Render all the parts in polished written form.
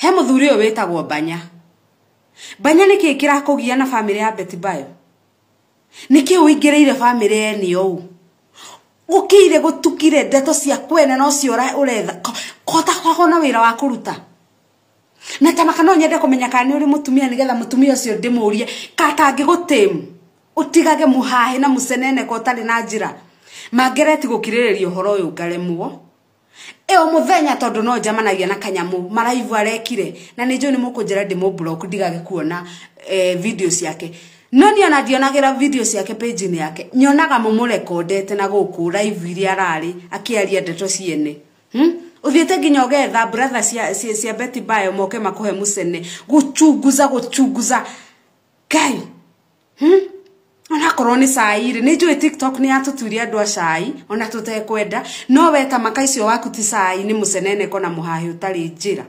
he muthuri uyu wetagwo Banya. Banya niki kirakugia na family ya Betty Bayo. Niki uingireire family eni ou. Ukire gutukire ndeto cia kwene no cio uretha. Kota kwako na wira wa kuruta. Na tamaka no nyende kumenya kana uri mutumia nigetha mutumia ucio ndimurie katangi gutimu. Utigage muhahe na musenene ko tari na njira. Magereti gukirirerio horo uyu ngaremwo. Eo muthenya tondu no njamanagia na kanyamu maraivu arekire na nijo ni mukunjira ndimo block ndigage kuona videos yake. No niona ndionagira videos yake page ni yake. Nyonaga mumurekondete na guku live iria arari akiaria ndeto ciene. Uthiete nginya ugetha brother cia Betty Bayo moke makuhe musene guchunguza kai. Ona koroni saire ni njui TikTok ni atuturia andu a cai ona tutekwenda no weta makaicio waku ti cai ni musenene kona muhahi utari njira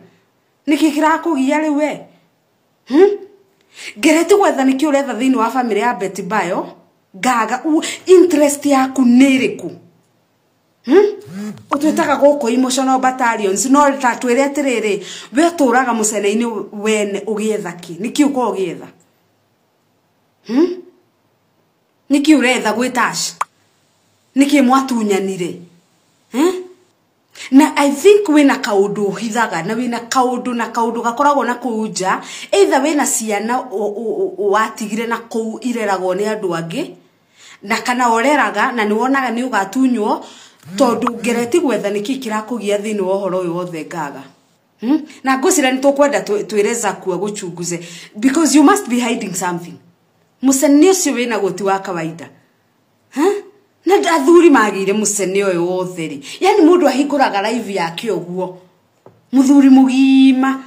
niki kirakugia riu we gereti gwetha niki uretha thini wa family ya Betty Bayo gaga interest yaku niriku utwetaga guko emotional battalions no tatwire atiriri we turaga museneini wene ugietha ki niki uko ugietha Niki uretha gwitash. Niki mwatunyanire. Na I think wina kaudu hithaga na wina kaudu gakoragwo na kuuja either wina ciana watigire na kuu ireragwo ni andu angi na kana oreraga na niwonaga ni ugatunywo tondu gereti gwetha niki kirakugia thini wa horo uyu wothe ngaga. Na ngusira ni tukwenda twireza kuwa guchunguze because you must be hiding something. Musene ucio wina goti wa kawaida. Na athuri magire musene uyu wotheri. Yani mundu ahinguraga live yake oguo. Muthuri mugima.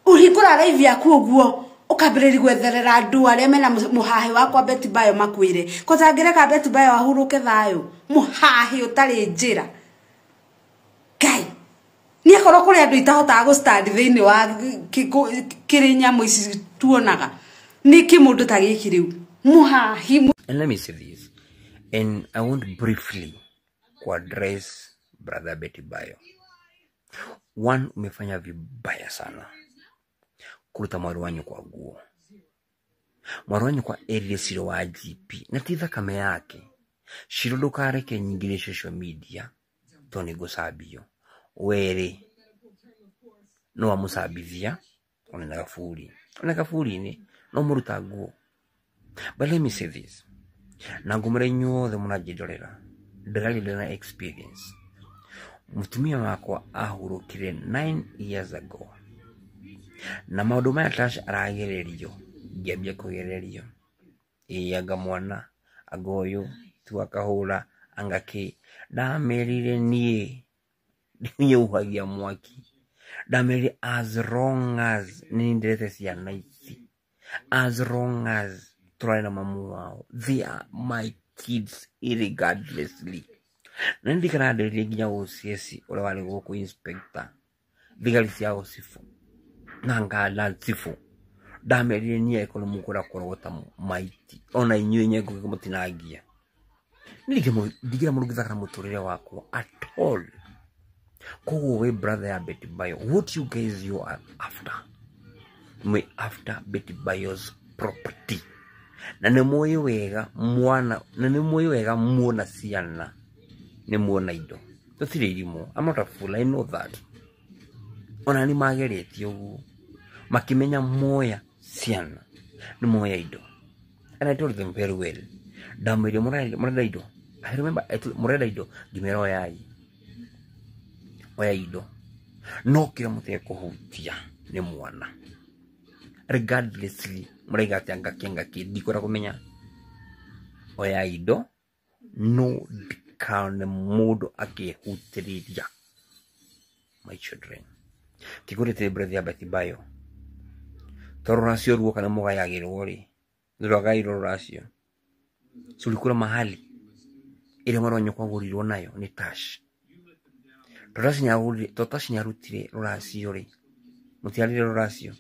Uhingura live yake oguo. Ukabiriri gwetherera andu aria mena muhahi wakwa Betty Bayo makwire. Kotangireka Betty Bayo ahuruke thayo. Muhahi utari njira. Kai. Ni akoro kuri andu itahota go stand thini wa kirinyamu ici tuonaga. Niki mundu tagikiriu muhahi. And let me say this, and I want briefly to address brother Betty Bayo. One, umefanya vibaya sana kuruta Mwaruwanyu kwa guo. Mwaruwanyu kwa area siro wa GP na titha kame yake shirudukareke nyingine social media toni gusabio were no wamusabithia ona kafuri ni no muruta guo. But let me say this, nangumire nyothe munajidorera ndari na experience. Mutumia wako ahurukire 9 years ago na maundu maya Tash aragererio ngiambia kugererio iyaga mwana agoyo tuakahura angaki ndamerire nie uhagia mwaki ndamerire as long as nindirete ciana ici, as long as try na mamu wao, they are my kids irregardlessly. Nandi kana ndiri nginya uciesi ule wali guku inspector thigari cia ucifu nanga cifu ndamerire nie ko mukura kurogota maiti ona inyuye nyego kumutinagia ndigira murugiza kana muturire wako at all. Go away brother ya Betty Bayo. What you guys you are after? Me after Betty Bayo's property. Na ne moyo wega mwana na ne moyo wega muona ciana ne muona indo. Tutirimo. I'm not a fool, I know that. Ona ni magereti ugu makimenya moya ciana ne moya indo. And I told them very well. Damire mureda indo. I remember I told mureda indo gimero yai. Oya indo. No kira mute kuhutia ne mwana. Regardlessly murega tyanga kenga kidikora kumenya oya indo no dikane modo akehutiriria my children tigurite brother ya Betty Bayo tororasio ruo kana moga yagirwo ri ndroga irorasio sulikura mahali ile maronyo kwa gurirwo nayo ni Tash Totashi nyarutire rorasio ri mutiarire rorasio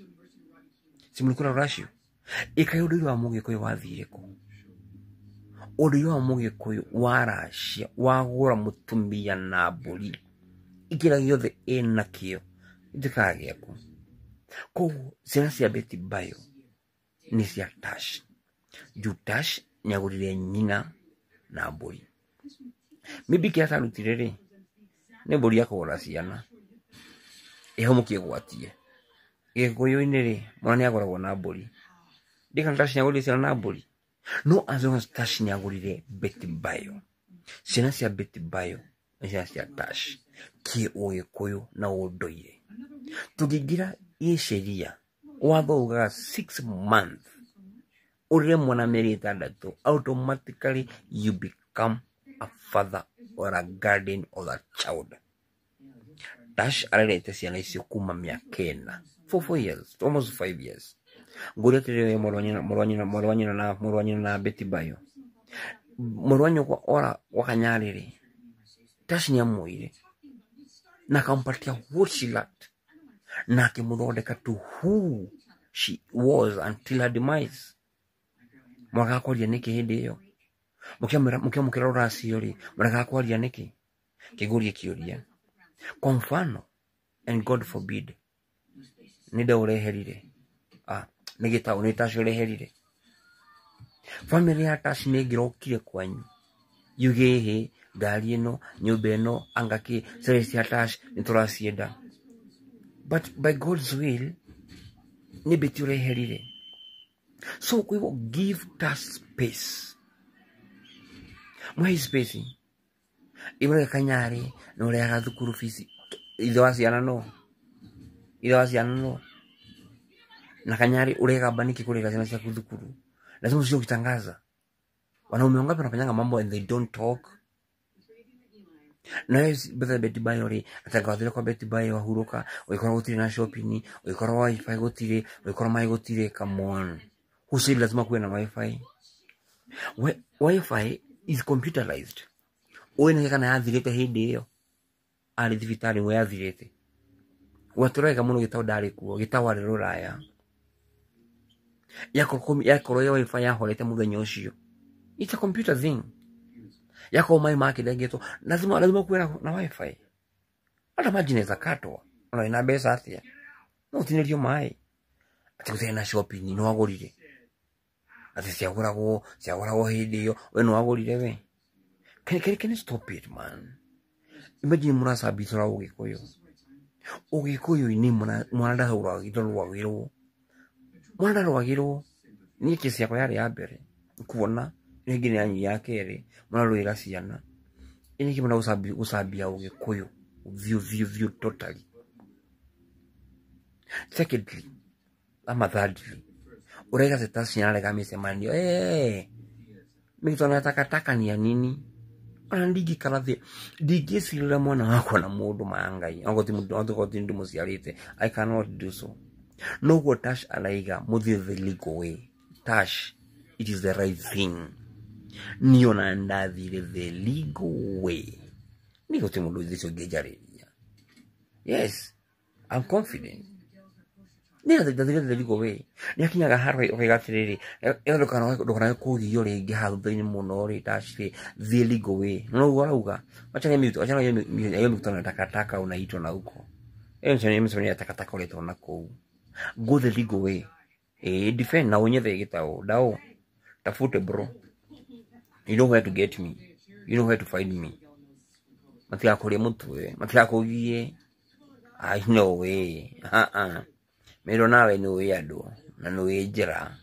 simulikura rorasio ikayudiru amuge koyo wathire ko odiyo amuge koyo warashia wagura mutumia na buri ikira yothe enakio ndikage ko Ko ciana cia Betty Bayo ni cia Tash. Juu Tash niagurire nyina na mburi. Maybe kia tarutire ri ni mburi ya kugura ciana. Ihomukie gwatie. Gikuyu-ini ri mwana niaguragwo na mburi. Ndika Tash niagurire ciana na mburi. No, as long as Tash niagurire Betty Bayo. Ciana cia Betty Bayo ni ciana cia Tash. Ki Ugikuyu na unduire. Tugigira i sheria watho ugaga 6 months urire mwana meri 6 automatically you become a father or a guardian of that child. Tash ararete ciana icio kuma miaka 4 years, almost 5 years. Nguri tere morwanyina na Betty Bayo. Morwanyo kwa ora wakanyarire. Tash ni amuire. Na kampatia what she lacked. Na kimuthondeka to who she was until her demise. Mwaka kwaria niki hindi iyo. Mukira urasio ri, mwaka kwaria niki. Kigurie kiuria. Kwa mfano, and God forbid, nida ureherire. Nigita Tash ureherire. Family ya Tash negirokire kwanyu. Yugehe, gari ino, nyumba ino, angaki, Celestia Tash, niturasienda. But by God's will, ni Betty ureherire. So we will give Tash space. Mwahi space. Iwe kanyari, no urehaga thukuru fisi. Itho aciana no. Na kanyari urega baniki kurega ciana cia thukuru. Lazima usio kitangaza. Wanaume wangapi wanafanyanga mambo and they don't talk. Na Betty Bayo ri atagathira kwa Betty Bayo wahuruka, ukora gutire na shopping, ukora wifi gutire, ukora mai gutire, come on. Husi lazima kuwe na wifi. Wifi is computerized. Oine kana yathirite hindi iyo. Ari thibitari we yathirite. Waturega muno gitaw ndari kuo, gitaw ari ruraya. Yakoro ya wifi yahorete muthenya ucio. It's a computer thing. Yako mai market geto lazima kuwe na wifi. Hata maji inaweza katwa. Ona ina besa atia. No tinelio mai. Ati kuthena shopping no agorire. Ati ciaguragwo hindi iyo we no agorire we. Can you stop it, man? Imagine murasa bitora Ugikuyu. Ugikuyu ni mwana hura gitoro wagiro. Mwana wagiro ni kesi yako yari ya mbere. Kuona ngine yanyu yake ri mwana ruira ciana. Ini kimona usabia Ugikuyu. View totally. Secondly, thirdly, urega Tash nyarega misemanio. Mimi nataka ni ya nini? Ndigi karathi digi sirira mwana wako na mundu maangai angoti ndu musiarite. I cannot do so. No go Tash alaiga muthi the legal way. Tash, it is the right thing. Niona ndathire the legal way. Niko timundu thiso gejariria. Yes, I'm confident. Nina the legal way. Niakinyaga harwe okigatiriri. Ndokana kuthio ringi hathu-ini muno ri Tash the legal way. No urauga. Achana mute na takataka unaitwa na huko. Msoni takataka uletwa na kou. Go the legal way. Defend na unyethe gitao. Dao. Tafute bro. You know where to get me. You know where to find me. Matia kore mutwe. Matia kugie. I know way. Mero nawe ni uyado na ni ujira.